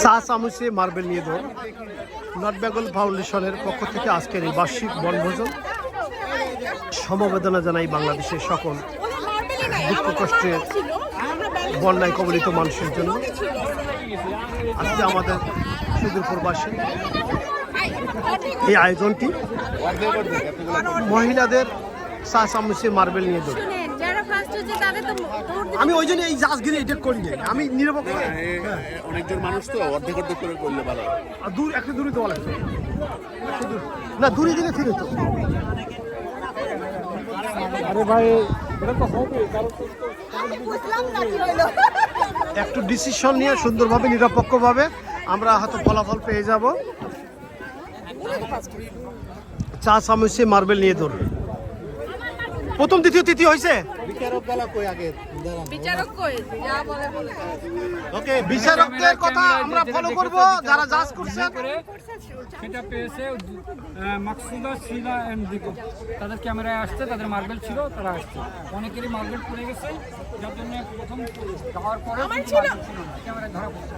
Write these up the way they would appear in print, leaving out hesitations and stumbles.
চা চামচে মার্বেল নিয়ে দৌড় নর্থ বেঙ্গল ফাউন্ডেশনের পক্ষ থেকে আজকের এই বার্ষিক বনভোজন। সমবেদনা জানাই বাংলাদেশের সকল দুঃখ কষ্টের বন্যায় কবলিত মানুষের জন্য। আজকে আমাদের সুদূর প্রবাসী এই আয়োজনটি মহিলাদের চা চামচে মার্বেল নিয়ে দৌড়। আমি ওই জন্য এই জাজগিরি এটা করি না, আমি নিরপেক্ষ। অনেকজন মানুষ তো অর্ধেক করে করলে ভালো। আর দূর একটু দূরে দেওয়া লাগতো না, দূরে দিকে ফিরে তো। আরে ভাই এটা তো হবে, একটু ডিসিশন নিয়ে সুন্দরভাবে নিরপেক্ষভাবে আমরা হয়তো ফলাফল পেয়ে যাব। চা চামচে মার্বেল নিয়ে দৌড় প্রথম দ্বিতীয় তৃতীয় হয়েছে। ওকে, বিচারকদের কথা আমরা ফলো করব। যারা জাজ করছেন সেটা পেয়েছে মাকসুদা সিনা এন্ড দিকো, তাদের ক্যামেরায় আসছে, তাদের মার্বেল ছিল, তারা আসছে। অনেকেরই মার্বেল পড়ে গেছে, যার জন্য প্রথম যাওয়ার পরে ক্যামেরায় ধরা পড়ছে।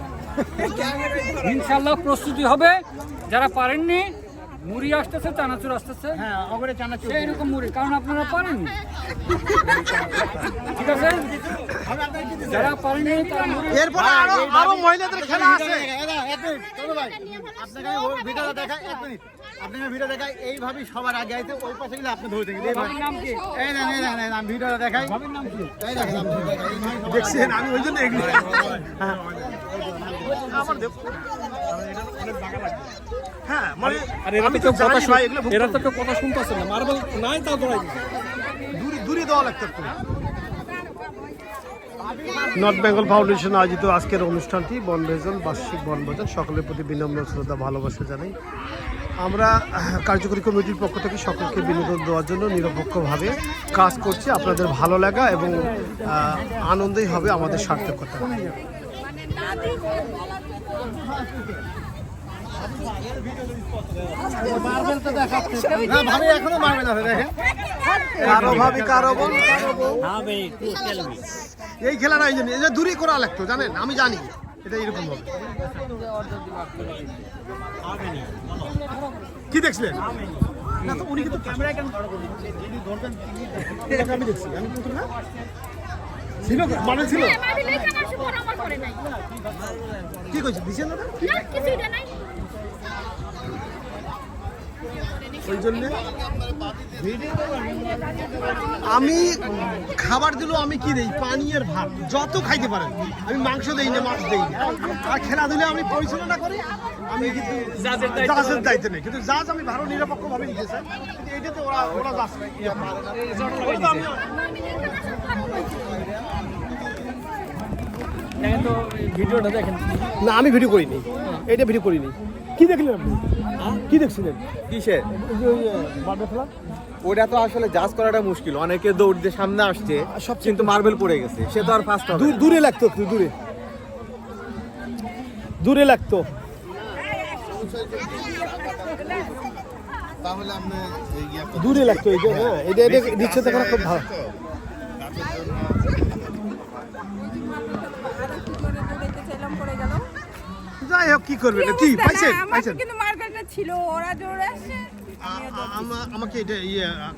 ইনশাল্লাহ প্রস্তুতি হবে। যারা পারেননি, মুড়ি আসতেছে, চানাচুর আসতেছে, হ্যাঁ অগরে চানাচুর এইরকম মুড়ি, কারণ আপনারা পারেননি। ঠিক আছে, যারা পারেননি তারা মুড়ি। এরপরে আরো মহিলাদের খেলা আছে। আপনাকে ভিডিও দেখাই এইভাবেই সবার আগে আইতে ওই পাশে গেলে আপনি ধরে দেখেন। নাম কি? এই না ভিডিওটা দেখাই। নাম কি? দেখছেন, আমি ওই জন্য এগুলো হ্যাঁ মানে আমি তো কথা শুনি, এরা তো কেউ কথা শুনতেছে না। মার্বেল নাই তাও দৌড়াই দূরে দেওয়া লাগতো একটু। নর্থ বেঙ্গল ফাউন্ডেশন আয়োজিত আজকের অনুষ্ঠানটি বনভোজন, বার্ষিক বনভোজন, সকলের প্রতি বিনম্র শ্রদ্ধা ভালোবাসা জানাই। আমরা কার্যকরী কমিটির পক্ষ থেকে সকলকে বিনোদন দেওয়ার জন্য নিরপেক্ষভাবে কাজ করছি। আপনাদের ভালো লাগা এবং আনন্দই হবে আমাদের সার্থকতা। এই খেলাটা এই জন্য দূরে করা লাগতো, জানেন, আমি জানি এটা এরকম হবে। কি দেখছিলেন? না তো উনি কিন্তু ক্যামেরায় কেন ধরবেন? আমি দেখছি, আমি কিন্তু না ছিল মানে ছিল। কি কইছে দিছেন না? ওই জন্য আমি খাবার দিলেও আমি কি দেই? পানি আর ভাত, যত খাইতে পারেন। আমি মাংস দেই না, মাছ দেই না। আর খেলা দিলে আমি পরিচালনা করি, আমি কিন্তু জাজের দায়িত্ব নেই। কিন্তু জাজ আমি ভালো নিরপেক্ষভাবে নিতে চাই, কিন্তু এইটাতে ওরা জাজ ভিডিওটা দেখেন না, আমি ভিডিও করিনি, এইটা ভিডিও করিনি। কি দেখলেন আপনি? কি দেখছিলেন? কিসের বারবার খেলা? ওটা তো আসলে জাজ করাটা মুশকিল। অনেকে দৌড় দিয়ে সামনে আসছে, সব কিন্তু মার্বেল পড়ে গেছে, সে তো আর ফার্স্ট হবে। দূরে লাগতো, একটু দূরে লাগতো। তাহলে আপনি দূরে লাগতো এই যে, হ্যাঁ এটা দিচ্ছে তো খুব ভালো। যাই হোক, কি করবেন? কি পাইছেন? কিন্তু মার্কেটটা ছিল, ওরা দৌড়ে আসে। আমাকে এটা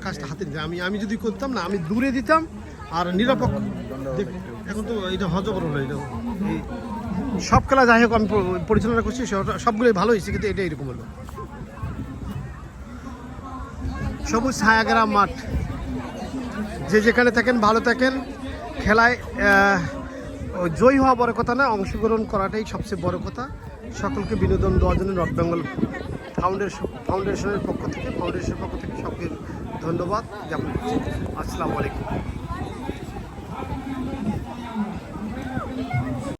কাজটা হাতে দিতে, আমি যদি করতাম না, আমি দূরে দিতাম আর নিরপেক্ষ। এখন তো এটা হজবর হলো। এটা সব খেলা যাই হোক আমি পরিচালনা করছি, সবগুলোই ভালো হয়েছে, কিন্তু এটা এরকম হলো। সবুজ ছায়াগ্রাম মাঠ, যে যেখানে থাকেন ভালো থাকেন। খেলায় জয়ী হওয়া বড় কথা না, অংশগ্রহণ করাটাই সবচেয়ে বড় কথা। সকলকে বিনোদন দেওয়ার জন্য নর্থ বেঙ্গল ফাউন্ডেশনের পক্ষ থেকে সকলকে ধন্যবাদ জ্ঞাপন করছি। আসসালামু আলাইকুম।